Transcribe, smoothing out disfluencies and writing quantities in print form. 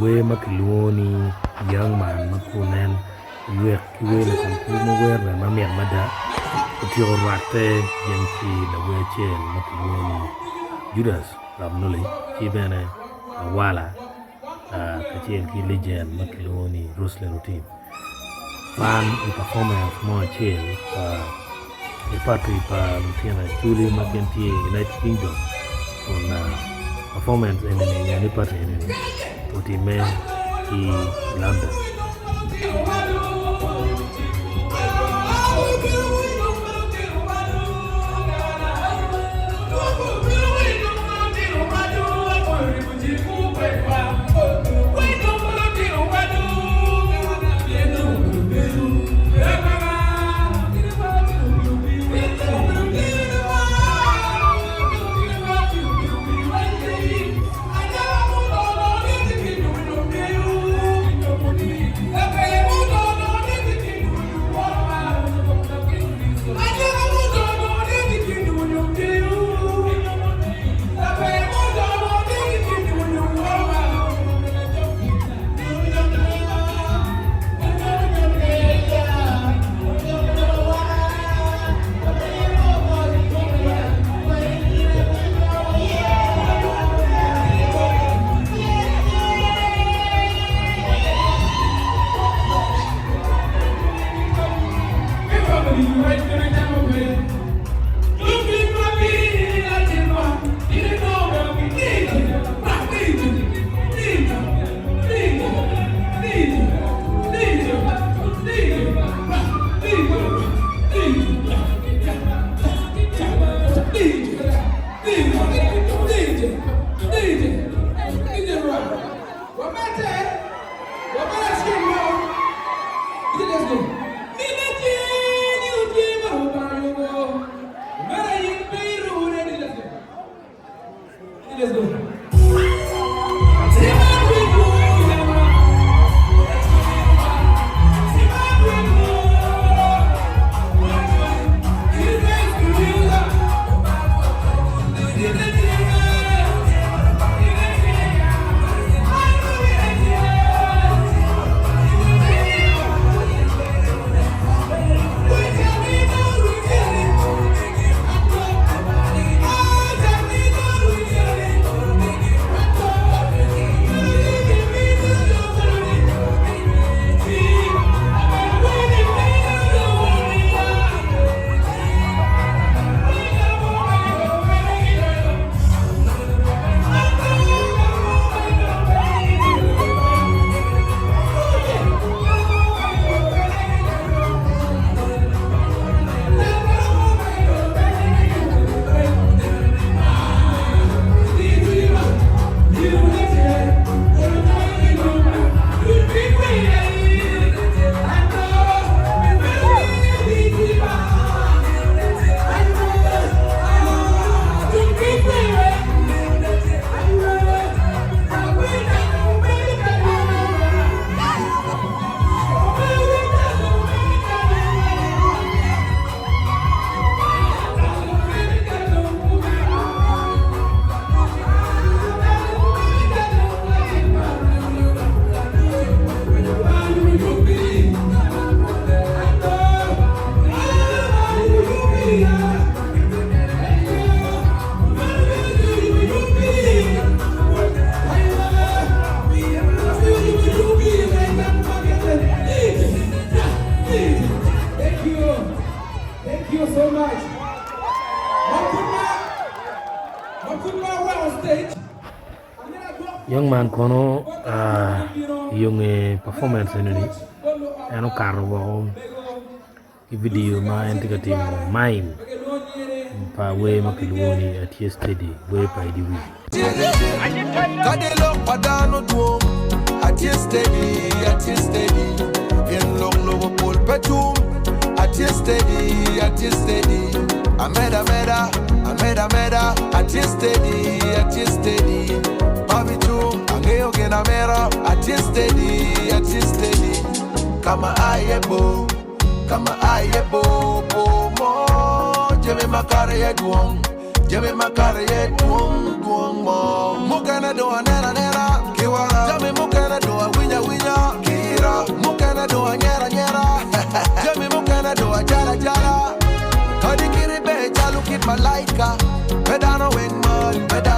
way makiloni young man makunen we kiwe le konkumo we na mamia mada utio rate yemki na we chen makiloni Judas Ramnuli kibene wala kachien ki legend makiloni Ruslen team fan performance mo chen ipati pa Luciana Chuli Magenti United Kingdom on performance in any party in Utime in London. Young man kono yung performance ni ano karwo video ma entikatim mime pa we makilwoni Atye steady we pa Eddy Kade lo padano duom Atye steady Vien long lovo pol petum Atye steady Ameda Atye steady Babitum Angeo gena mera Atye steady Kama ayebo mo Jeme makare ye duom mo Mukana do anera kiwa Jame mukana malaika. Medano wing man, medano